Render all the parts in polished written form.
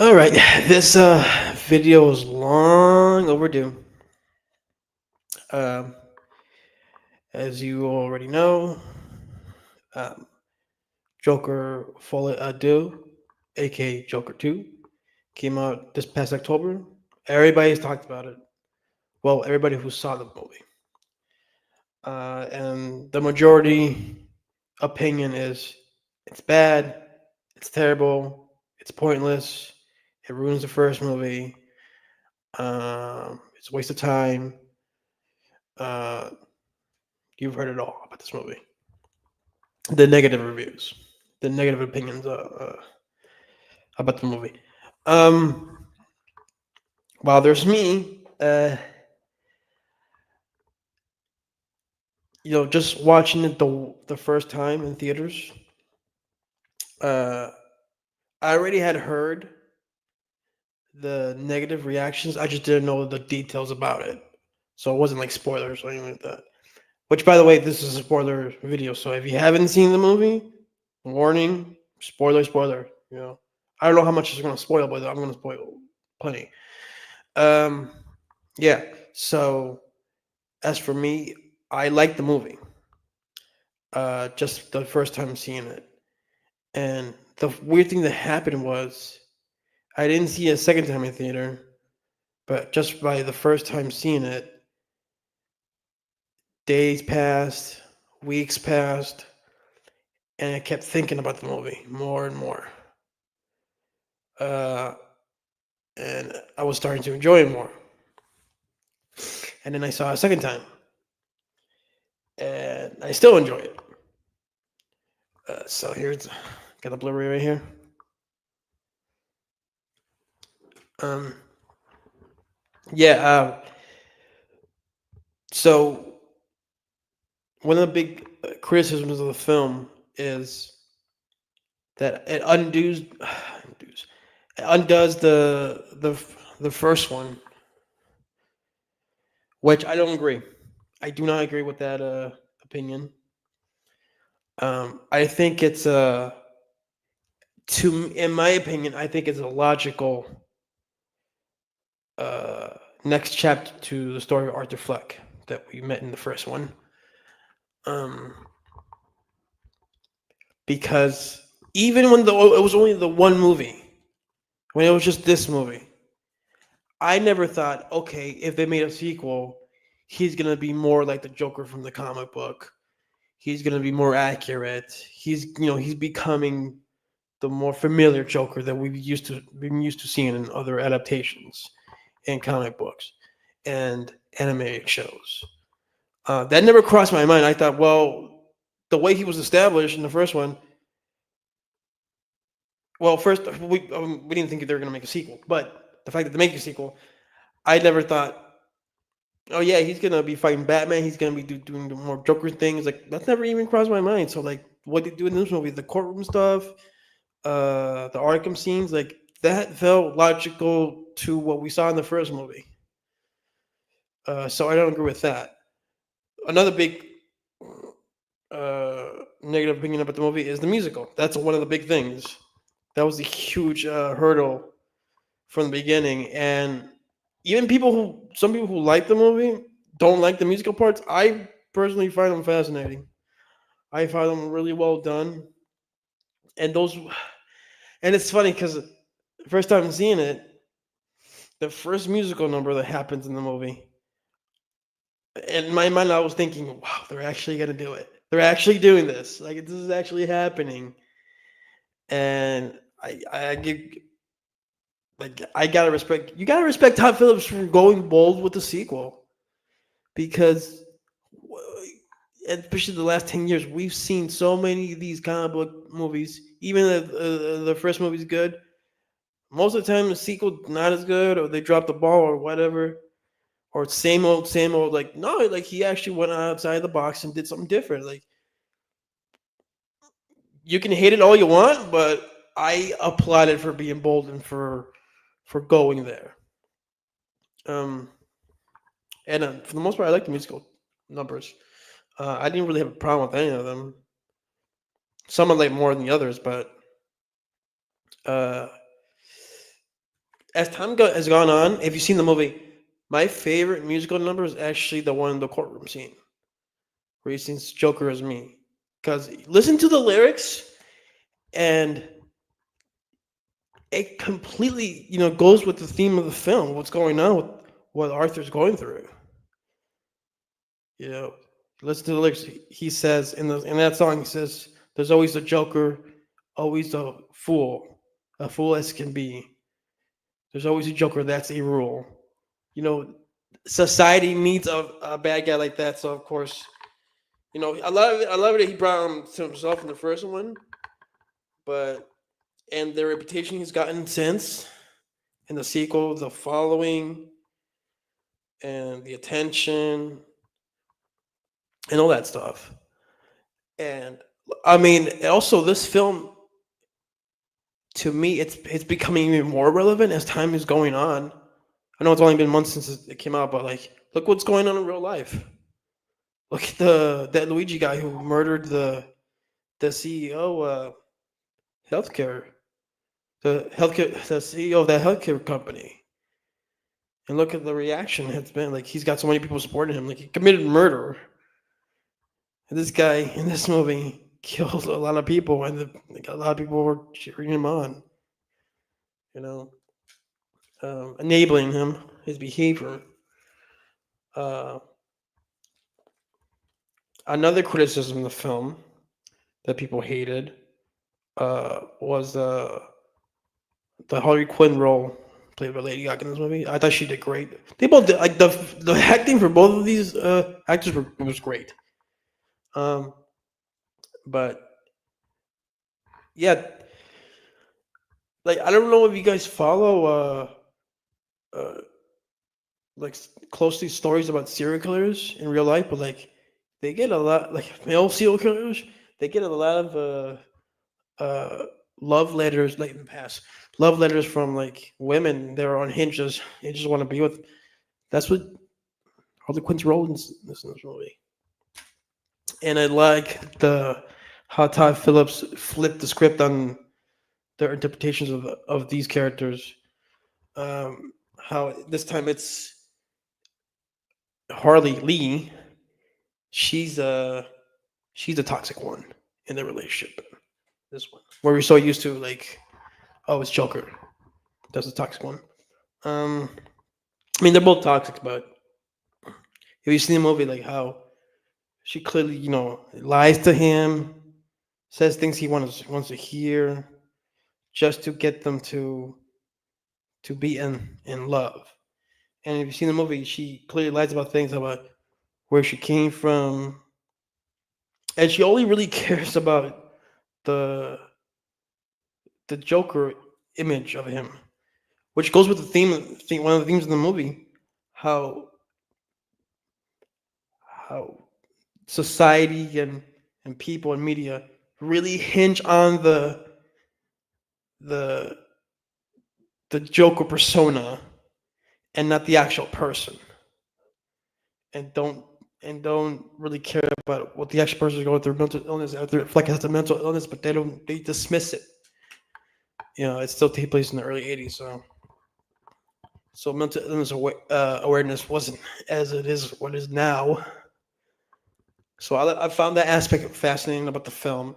All right, this video is long overdue. Um, as you already know, um, Joker Folie Deux, aka Joker 2, came out this past October. Everybody's talked about it. Well, everybody who saw the movie. And the majority opinion is it's bad, it's terrible, it's pointless, it ruins the first movie, it's a waste of time. Uh, you've heard it all about this movie. The negative reviews, the negative opinions about the movie. Um, while there's me, just watching it the first time in theaters. Uh, I already had heard the negative reactions. I just didn't know the details about it, so it wasn't like spoilers or anything like that. Which, by the way, this is a spoiler video, so if you haven't seen the movie, warning, spoiler, spoiler. I don't know how much is going to spoil, but I'm going to spoil plenty. Um, yeah. So as for me, I liked the movie. Just the first time seeing it, and the weird thing that happened was I didn't see it a second time in theater, but just by the first time seeing it, days passed, weeks passed, and I kept thinking about the movie more and more. Uh, and I was starting to enjoy it more. And then I saw it a second time, and I still enjoy it. So here's got the Blu-ray right here. Um, yeah. So one of the big criticisms of the film is that it undoes the first one, which I don't agree. I do not agree with that opinion. I think it's in my opinion, I think it's a logical uh, next chapter to the story of Arthur Fleck that we met in the first one. Um, because even when it was only the one movie, when it was just this movie, I never thought, okay, if they made a sequel, he's gonna be more like the Joker from the comic book. He's gonna be more accurate. He's becoming the more familiar Joker that we've been used to seeing in other adaptations in comic books and animated shows. That never crossed my mind. I thought, well, the way he was established in the first one. Well, first we didn't think they were going to make a sequel, but the fact that they make a sequel, I never thought, oh yeah, he's going to be fighting Batman. He's going to be doing the more Joker things. Like that's never even crossed my mind. So like, what they do in this movie, the courtroom stuff, the Arkham scenes, like that felt logical to what we saw in the first movie. So I don't agree with that. Another big uh, negative opinion about the movie is the musical. That's one of the big things. That was a huge hurdle from the beginning, and even some people who like the movie don't like the musical parts. I personally find them fascinating. I find them really well done, and it's funny because first time seeing it, the first musical number that happens in the movie, in my mind, I was thinking, wow, they're actually gonna do it. They're actually doing this. Like this is actually happening, and I give like I gotta respect you gotta respect Todd Phillips for going bold with the sequel because especially the last 10 years we've seen so many of these comic book movies. Even if the first movie's good, most of the time the sequel not as good, or they drop the ball or whatever, or same old. Like no, like he actually went outside the box and did something different. Like you can hate it all you want, but I applaud it for being bold and for going there. Um, and for the most part, I like the musical numbers. I didn't really have a problem with any of them. Some I like more than the others, but uh, as has gone on, if you've seen the movie, my favorite musical number is actually the one in the courtroom scene where he sings "Joker as me." Because listen to the lyrics, and it completely, goes with the theme of the film. What's going on with what Arthur's going through. You know, listen to the lyrics. He says in that song, he says, "There's always a Joker, always a fool as can be. There's always a Joker. That's a rule." You know, society needs a bad guy like that. So of course, I love it that he brought him to himself in the first one, but and the reputation he's gotten since in the sequel, the following, and the attention, and all that stuff. And I mean, also this film, to me, it's becoming even more relevant as time is going on. I know it's only been months since it came out, but like, look what's going on in real life. Look at that Luigi guy who murdered the CEO, healthcare, the CEO of that healthcare company, and look at the reaction it's been. Like he's got so many people supporting him. Like he committed murder. And this guy in this movie killed a lot of people, and like, a lot of people were cheering him on. You know, enabling him his behavior. Uh, Another criticism of the film that people hated was the Harley Quinn role played by Lady Gaga in this movie. I thought she did great. They both did, like the acting for both of these actors was great. Um, but yeah, like I don't know if you guys follow uh like closely stories about serial killers in real life, but like they get a lot like male serial killers. They get a lot of uh love letters like in the past, love letters from like women that are on hinges. They just want to be with. That's what Harley Quinn's role in this movie. And I like the how Todd Phillips flipped the script on their interpretations of these characters. How this time it's Harley Lee. She's uh she's the toxic one in the relationship. This one, where we're so used to like, oh, it's Joker. That's the toxic one. Um, I mean, they're both toxic, but if you see the movie, like how she clearly, lies to him, says things he wants to hear, just to get them to be in love. And if you see the movie, she clearly lies about things about where she came from, and she only really cares about the the Joker image of him, which goes with the one of the themes of the movie, how how society and people and media really hinge on the the Joker persona and not the actual person, and don't really care about what the actual person is going through mental illness. After like has a mental illness, but they dismiss it. It still takes place in the early '80s, so mental illness awareness wasn't as it is what is now. So I found that aspect fascinating about the film.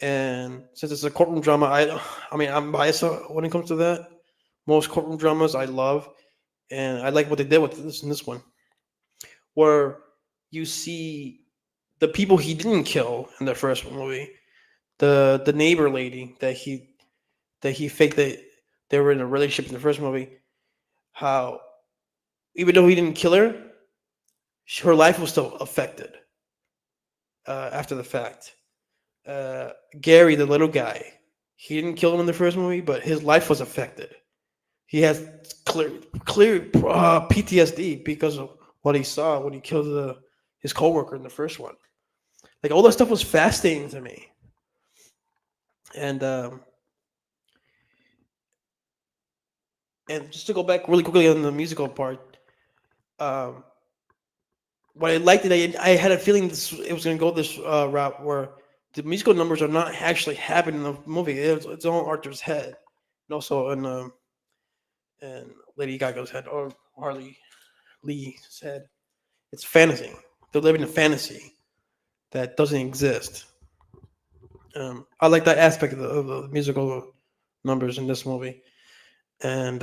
And since it's a courtroom drama, I mean, I'm biased when it comes to that. Most courtroom dramas I love, and I like what they did with this in this one, where you see the people he didn't kill in the first movie, the neighbor lady that he faked that they were in a relationship in the first movie. How even though he didn't kill her, her life was still affected after the fact. Gary, the little guy, he didn't kill him in the first movie, but his life was affected. He has clear PTSD because of what he saw when he killed his coworker in the first one. Like all that stuff was fascinating to me. And and just to go back really quickly on the musical part, um, what I liked that I had a feeling it was going to go this route where the musical numbers are not actually happening in the movie. It's all Arthur's head, and also And Lady Gaga said, or Harley Lee said, it's fantasy. They're living a fantasy that doesn't exist. I like that aspect of the musical numbers in this movie. And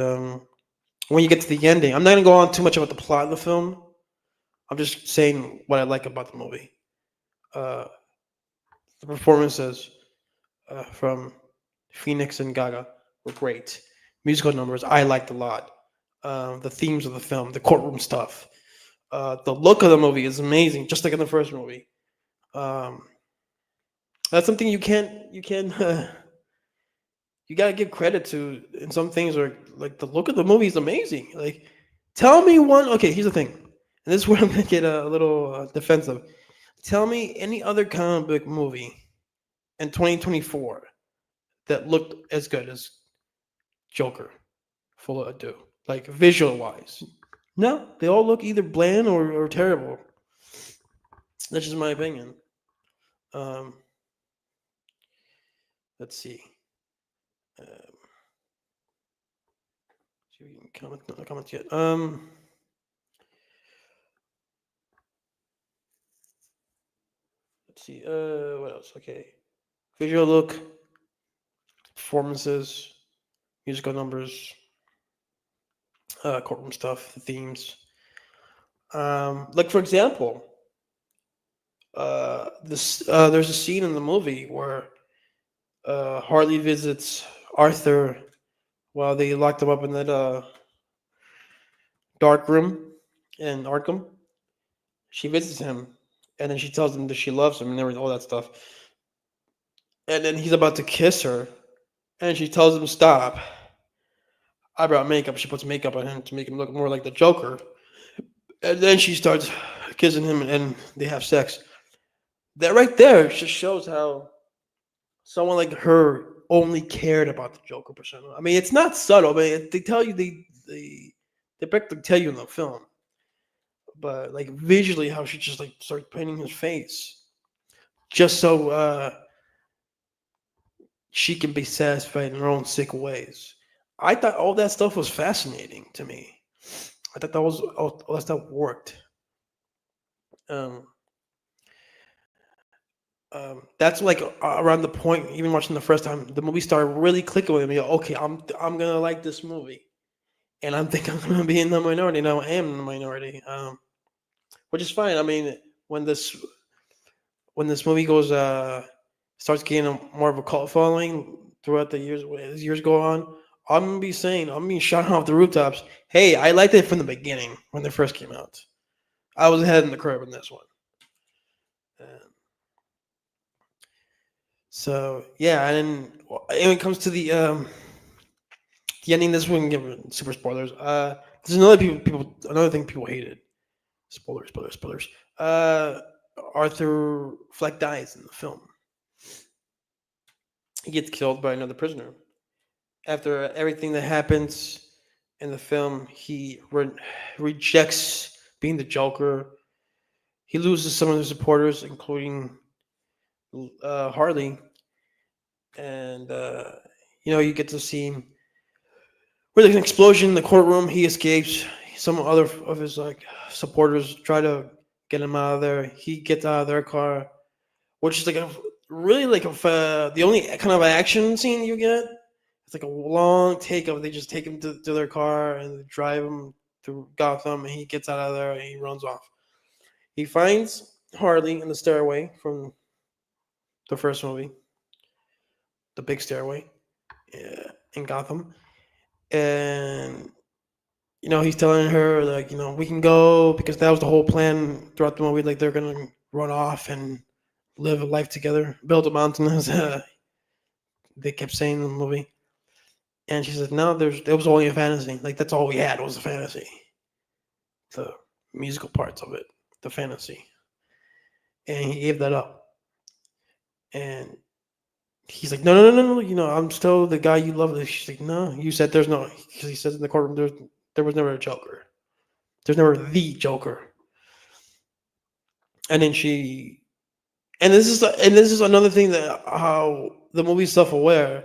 when you get to the ending, I'm not going to go on too much about the plot of the film. I'm just saying what I like about the movie. Uh, the performances from Phoenix and Gaga were great. Musical numbers I liked a lot. The themes of the film, the courtroom stuff, the look of the movie is amazing, just like in the first movie. Um, that's something you can you gotta give credit to in some things. Or like the look of the movie is amazing. Like, tell me one. Okay, here's the thing, and this is where I'm gonna get a little defensive. Tell me any other comic book movie in 2024 that looked as good as Joker, Full of Ado, like visual wise. No, they all look either bland or terrible. That's just my opinion. Um, let's see. Um, see if we can comment, no comments yet. Let's see. What else? Okay. Visual look, performances, musical numbers, courtroom stuff, the themes. Like for example, this there's a scene in the movie where Harley visits Arthur while they locked him up in that dark room in Arkham. She visits him, and then she tells him that she loves him and everything, all that stuff. And then he's about to kiss her, and she tells him stop. I brought makeup. She puts makeup on him to make him look more like the Joker. And then she starts kissing him, and they have sex. That right there just shows how someone like her only cared about the Joker persona. I mean, it's not subtle. I mean, they tell you they practically tell you in the film, but like visually, how she just like starts painting his face just so she can be satisfied in her own sick ways. I thought all that stuff was fascinating to me. I thought that was all that stuff worked. Um, that's like around the point. Even watching the first time, the movie started really clicking with me. Okay, I'm gonna like this movie, and I'm thinking I'm gonna be in the minority. Now I am in the minority, which is fine. I mean, when this when this movie goes starts getting more of a cult following throughout the years as years go on, I'm gonna be saying I'm being shouting off the rooftops. Hey, I liked it from the beginning when they first came out. I was ahead in the curve in this one. Uh, so yeah, and then when it comes to the ending, this wouldn't give super spoilers. There's another thing people hated. Spoilers, spoilers, spoilers. Uh, Arthur Fleck dies in the film. He gets killed by another prisoner. After everything that happens in the film, he rejects being the Joker. He loses some of his supporters, including Harley, and you get to see him where there's an explosion in the courtroom. He escapes. Some other of his like supporters try to get him out of there. He gets out of their car, which is like a really like the only kind of action scene you get. It's like a long take of they just take him to their car and drive him to Gotham, and he gets out of there and he runs off. He finds Harley in the stairway from the first movie, the big stairway, in Gotham, and he's telling her like we can go because that was the whole plan throughout the movie. Like they're gonna run off and live a life together, build a mountain, as they kept saying in the movie. And she said, "No, there was only a fantasy. Like that's all we had was a fantasy. The musical parts of it, the fantasy." And he gave that up. And he's like, "No, no, no, no, no. I'm still the guy you love." She's like, "No, you said there's no." Because he says in the courtroom, there was never a Joker. There's never the Joker. And then and this is another thing that how the movie's self aware.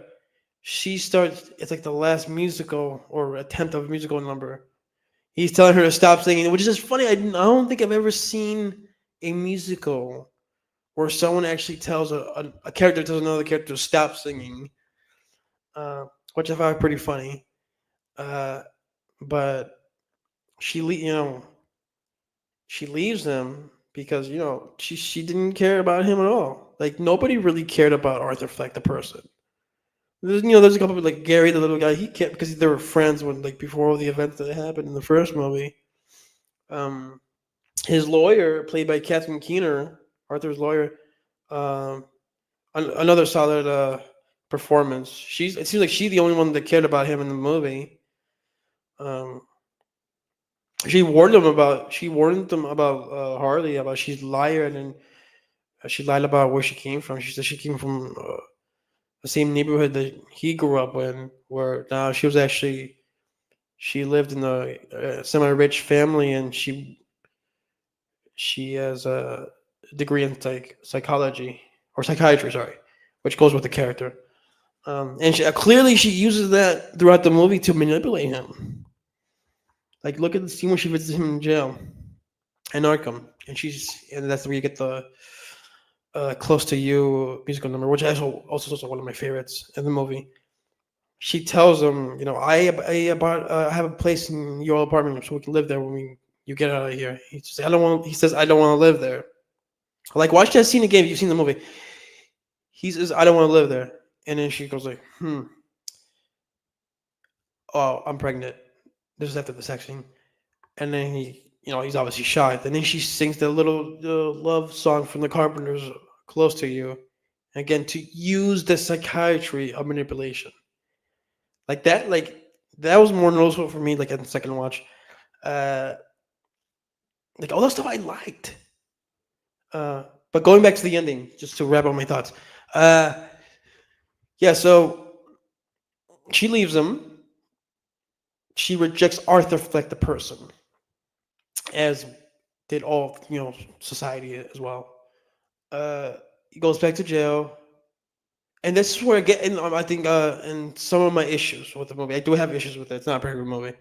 she starts. It's like the last musical or attempt of a musical number. He's telling her to stop singing, which is just funny. I don't think I've ever seen a musical where someone actually tells a character tells another character to stop singing, which I found pretty funny. Uh, but you know, she leaves him because she didn't care about him at all. Like nobody really cared about Arthur Fleck the person. There's a couple of like Gary the little guy. He kept because they were friends when like before all the events that happened in the first movie. Um, his lawyer, played by Catherine Keener, Arthur's lawyer, um, another solid performance. It seems like she's the only one that cared about him in the movie. Um, she warned them about Harley about she's a liar and she lied about where she came from. She said she came from the same neighborhood that he grew up in, where now she lived in a semi-rich family, and she has a degree in psychology or psychiatry, sorry, which goes with the character. And clearly she uses that throughout the movie to manipulate him. Like, look at the scene where she visits him in jail in Arkham, and that's where you get the "Close to You" musical number, which also is one of my favorites in the movie. She tells him, I have a place in your apartment so we can live there when you get out of here. He says, I don't want to live there. Like, watch that scene again if you've seen the movie. He says, I don't want to live there. And then she goes like, oh, I'm pregnant. This is after the sex scene. And then he's obviously shocked. And then she sings the little love song from the Carpenters, "Close to You," again to use the psychiatry of manipulation. Like that was more noticeable for me. Like at the second watch, uh, like all that stuff I liked. But going back to the ending, just to wrap up my thoughts. Uh, yeah, so she leaves him. She rejects Arthur Fleck the person, as did all society as well. He goes back to jail, and this is where I get in. I think in some of my issues with the movie, I do have issues with it. It's not a perfect movie,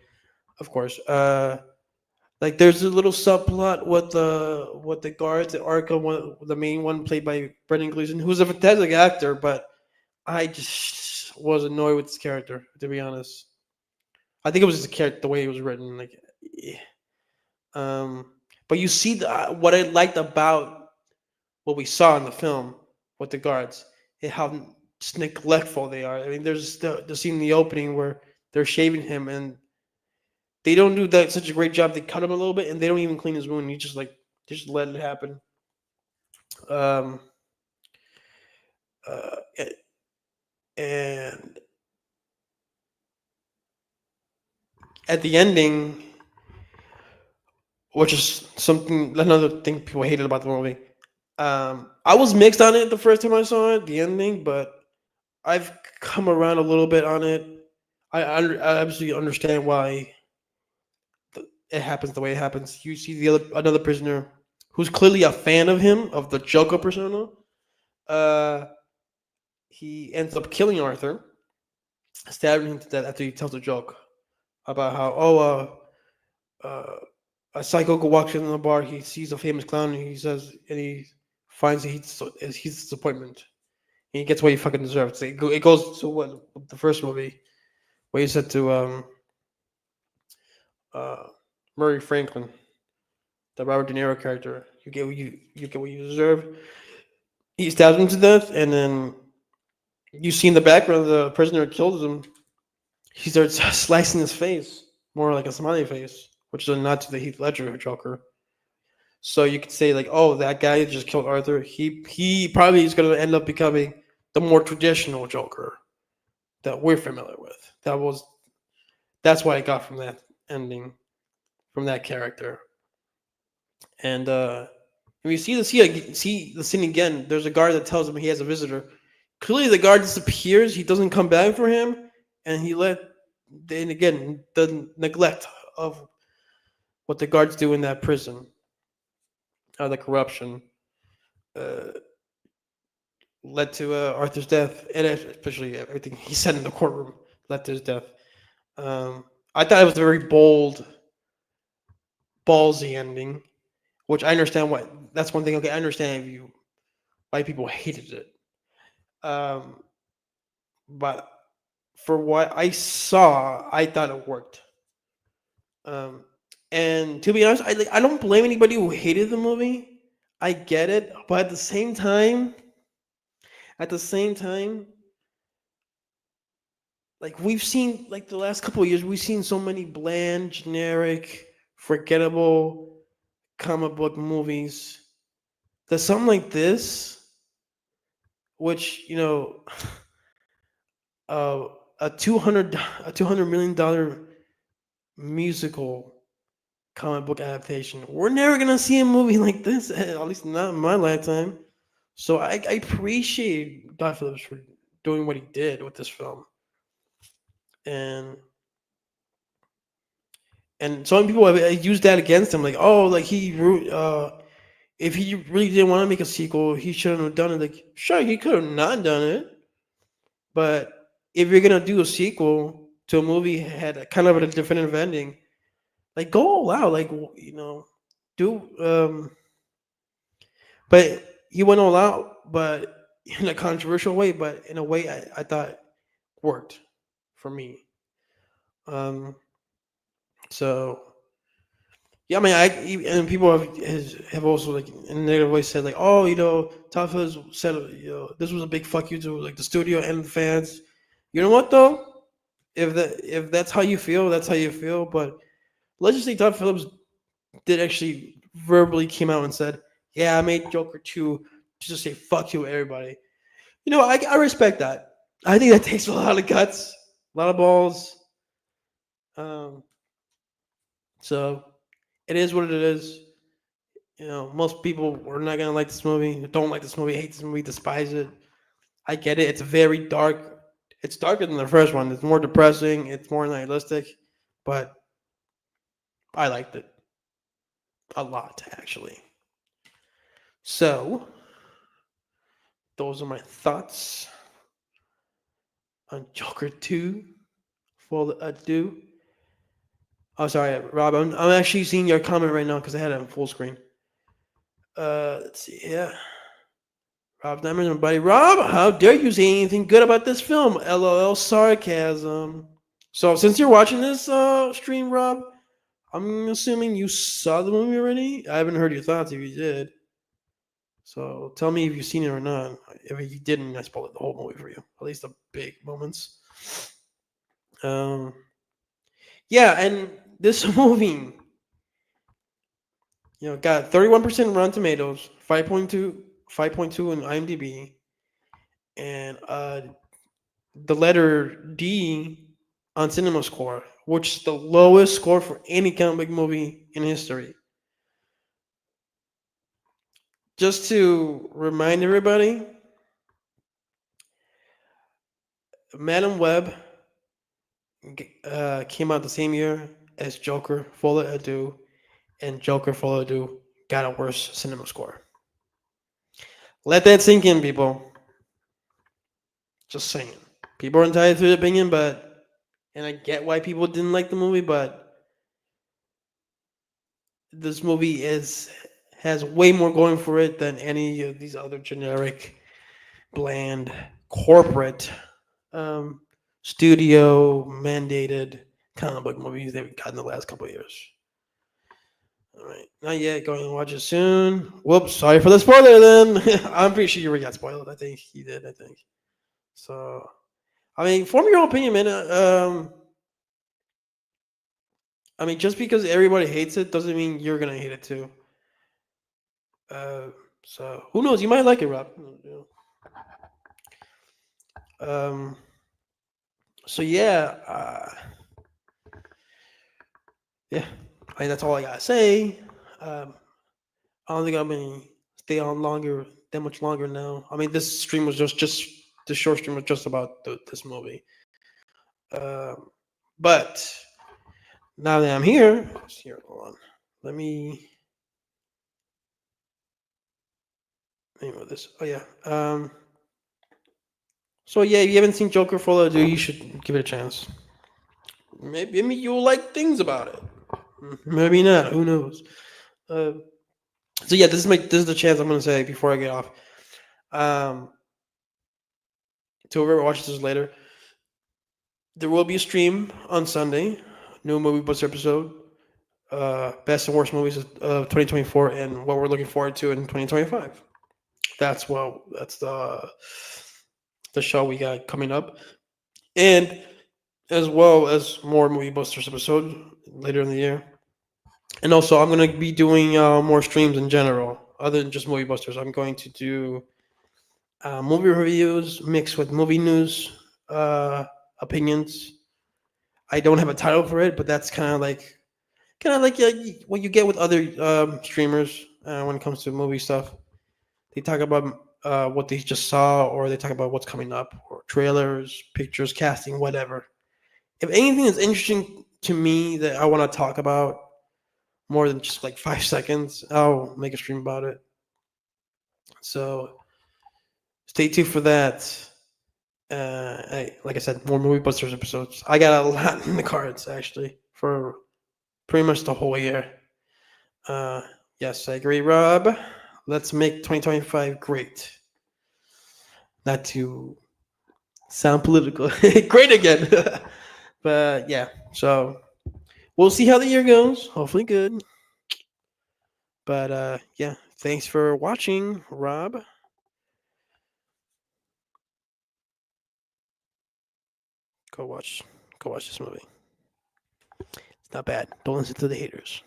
of course. Like there's a little subplot with the guards at Arkham, the main one played by Brendan Gleeson, who's a fantastic actor, but I just was annoyed with this character, to be honest. I think it was just the way it was written. Like, eh. um, but you see what I liked about what we saw in the film with the guards and how just neglectful they are. I mean, there's the scene in the opening where they're shaving him and they don't do that such a great job. They cut him a little bit and they don't even clean his wound. You just let it happen. Um, uh, and at the ending, which is another thing people hated about the movie. I was mixed on it the first time I saw it, the ending, but I've come around a little bit on it. I absolutely understand why it happens the way it happens. You see another prisoner who's clearly a fan of him, of the Joker persona. Uh, he ends up killing Arthur, stabbing him to death after he tells a joke about how uh, a psycho walks in the bar. He sees a famous clown, and he finds he's disappointment. And he gets what he fucking deserves. It goes to what the first movie where he said to uh, Murray Franklin, the Robert De Niro character, you get what you deserve. He stabs him to death, and then you see in the background the prisoner who kills him. He starts slicing his face, more like a smiley face, which is a nod to the Heath Ledger Joker. So you could say like, oh, that guy just killed Arthur. He probably is going to end up becoming the more traditional Joker that we're familiar with. That's what I got from that ending, from that character. And when you see the scene again, there's a guard that tells him he has a visitor. Clearly, the guard disappears. He doesn't come back for him, and then again, the neglect of what the guards do in that prison, the corruption. Uh, led to Arthur's death, and especially everything he said in the courtroom led to his death. I thought it was a very bold, ballsy ending, which I understand why. That's one thing. Okay, I understand if you why people hated it. Um, but for what I saw, I thought it worked. Um, and to be honest, I don't blame anybody who hated the movie. I get it, but at the same time, like we've seen like the last couple of years, we've seen so many bland, generic, forgettable comic book movies. That something like this, which uh, a 200 million dollar musical comic book adaptation. We're never gonna see a movie like this, at least not in my lifetime. So I appreciate Todd Phillips for doing what he did with this film, and some people have used that against him, like, oh, like if he really didn't want to make a sequel, he shouldn't have done it. Like, sure, he could have not done it, but if you're gonna do a sequel to a movie that had a kind of a definitive ending, like go all out, like do but he went all out, but in a controversial way, but in a way I thought worked for me. Um, so yeah, I mean, and people have also like in a negative way said like, oh, Todd Phillips said this was a big fuck you to like the studio and the fans. You know what though? If that's how you feel, that's how you feel. But let's just say Todd Phillips did actually verbally came out and said, yeah, I made Joker 2 to just say fuck you everybody. I respect that. I think that takes a lot of guts, a lot of balls. Um, so it is what it is. Most people are not gonna like this movie. Don't like this movie. Hate this movie. Despise it. I get it. It's very dark. It's darker than the first one. It's more depressing. It's more nihilistic, but I liked it a lot actually. So those are my thoughts on Joker 2 for Ado. Oh, sorry, Rob. I'm actually seeing your comment right now because I had it on full screen. Let's see. Yeah. Rob Diamond, my buddy. Rob, how dare you say anything good about this film? LOL sarcasm. So, since you're watching this stream, Rob, I'm assuming you saw the movie already. I haven't heard your thoughts if you did. So, tell me if you've seen it or not. If you didn't, I spoiled the whole movie for you, at least the big moments. Um, yeah, and this movie, got 31% Rotten Tomatoes, 5.2 in IMDb, and the letter D on Cinema Score, which is the lowest score for any comic book movie in history. Just to remind everybody, Madam Web came out the same year as Joker Folie Ado, and Joker Folie Ado got a worse cinema score. Let that sink in, people. Just saying. People are entitled to their opinion, and I get why people didn't like the movie, but this movie has way more going for it than any of these other generic, bland, corporate, um, studio mandated comic book movies they've gotten the last couple of years. All right, not yet. Going to watch it soon. Whoops, sorry for the spoiler. Then I'm pretty sure you already got spoiled. I think he did. I think so. I mean, form your own opinion, man. I mean, just because everybody hates it doesn't mean you're gonna hate it too. Uh, so who knows? You might like it, Rob. Um. So yeah. Yeah. I mean, that's all I gotta say. I don't think I'm gonna stay on longer, that much longer now. I mean, this stream was just the short stream was just about this movie. Um, but now that I'm here, hold on. Let me move this. Oh yeah. So yeah, if you haven't seen Joker Folie, you should give it a chance. Maybe you'll like things about it. Maybe not. Who knows? Uh, so yeah, this is the chance I'm gonna say before I get off. Um, to whoever watches this later, there will be a stream on Sunday. New movie bus episode. Best and worst movies of 2024 and what we're looking forward to in 2025. That's the show we got coming up, and as well as more movie busters episode later in the year. And also, I'm going to be doing more streams in general, other than just movie busters. I'm going to do movie reviews mixed with movie news uh, opinions. I don't have a title for it, but that's kind of like what you get with other streamers when it comes to movie stuff. They talk about what they just saw, or they talk about what's coming up, or trailers, pictures, casting, whatever. If anything is interesting to me that I want to talk about more than just like 5 seconds, I'll make a stream about it. So stay tuned for that. Like I said, more movie busters episodes. I got a lot in the cards actually for pretty much the whole year. Uh, yes, I agree, Rob. Let's make 2025 great. Not to sound political, great again. But yeah, so we'll see how the year goes. Hopefully, good. But yeah, thanks for watching, Rob. Go watch, go watch this movie. It's not bad. Don't listen to the haters.